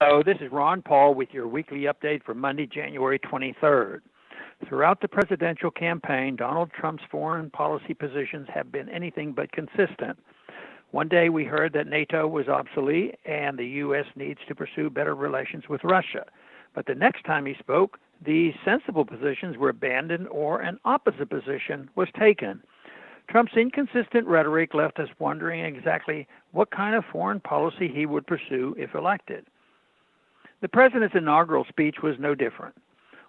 This is Ron Paul with your weekly update for Monday, January 23rd. Throughout the presidential campaign, Donald Trump's foreign policy positions have been anything but consistent. One day we heard that NATO was obsolete and the U.S. needs to pursue better relations with Russia. But the next time he spoke, these sensible positions were abandoned or an opposite position was taken. Trump's inconsistent rhetoric left us wondering exactly what kind of foreign policy he would pursue if elected. The president's inaugural speech was no different.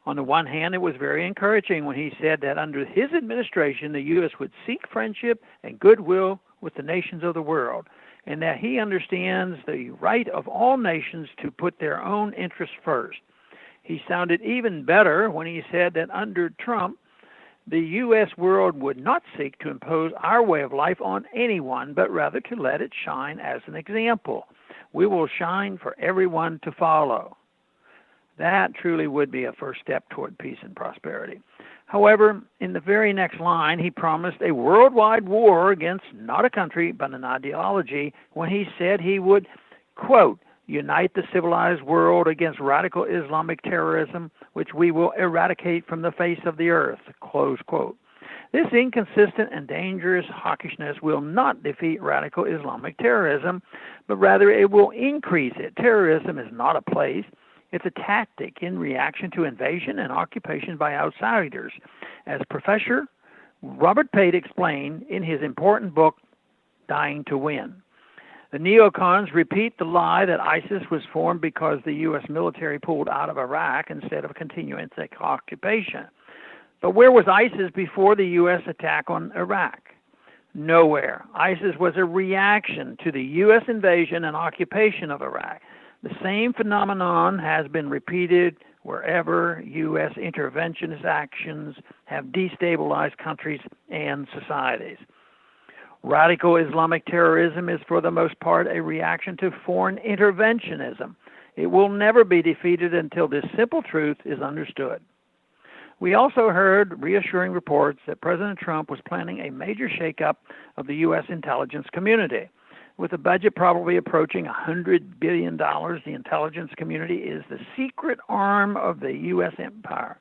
On the one hand, it was very encouraging when he said that under his administration, the U.S. would seek friendship and goodwill with the nations of the world, and that he understands the right of all nations to put their own interests first. He sounded even better when he said that under Trump, the U.S. world would not seek to impose our way of life on anyone, but rather to let it shine as an example. We will shine for everyone to follow. That truly would be a first step toward peace and prosperity. However, in the very next line, he promised a worldwide war against not a country, but an ideology, when he said he would, quote, unite the civilized world against radical Islamic terrorism, which we will eradicate from the face of the earth, close quote. This inconsistent and dangerous hawkishness will not defeat radical Islamic terrorism, but rather it will increase it. Terrorism is not a place. It's a tactic in reaction to invasion and occupation by outsiders, as Professor Robert Pate explained in his important book, Dying to Win. The neocons repeat the lie that ISIS was formed because the U.S. military pulled out of Iraq instead of continuing its occupation. But where was ISIS before the U.S. attack on Iraq? Nowhere. ISIS was a reaction to the U.S. invasion and occupation of Iraq. The same phenomenon has been repeated wherever U.S. interventionist actions have destabilized countries and societies. Radical Islamic terrorism is for the most part a reaction to foreign interventionism. It will never be defeated until this simple truth is understood. We also heard reassuring reports that President Trump was planning a major shakeup of the U.S. intelligence community. With the budget probably approaching $100 billion, the intelligence community is the secret arm of the U.S. empire.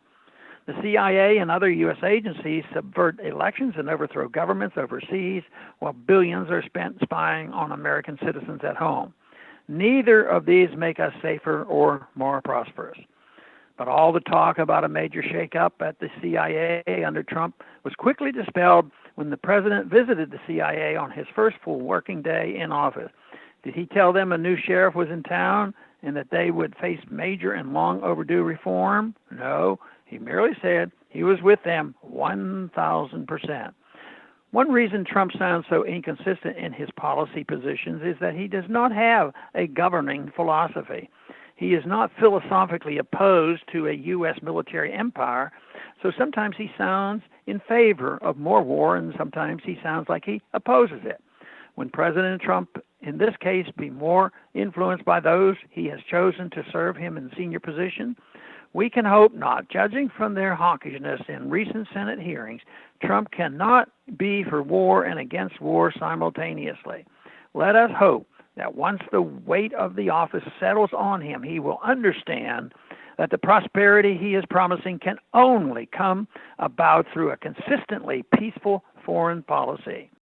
The CIA and other U.S. agencies subvert elections and overthrow governments overseas, while billions are spent spying on American citizens at home. Neither of these make us safer or more prosperous. But all the talk about a major shakeup at the CIA under Trump was quickly dispelled when the president visited the CIA on his first full working day in office. Did he tell them a new sheriff was in town and that they would face major and long overdue reform? No, he merely said he was with them 1,000%. One reason Trump sounds so inconsistent in his policy positions is that he does not have a governing philosophy. He is not philosophically opposed to a U.S. military empire, so sometimes he sounds in favor of more war, and sometimes he sounds like he opposes it. When President Trump, in this case, be more influenced by those he has chosen to serve him in senior position, we can hope not. Judging from their hawkishness in recent Senate hearings, Trump cannot be for war and against war simultaneously. Let us hope that once the weight of the office settles on him, he will understand that the prosperity he is promising can only come about through a consistently peaceful foreign policy.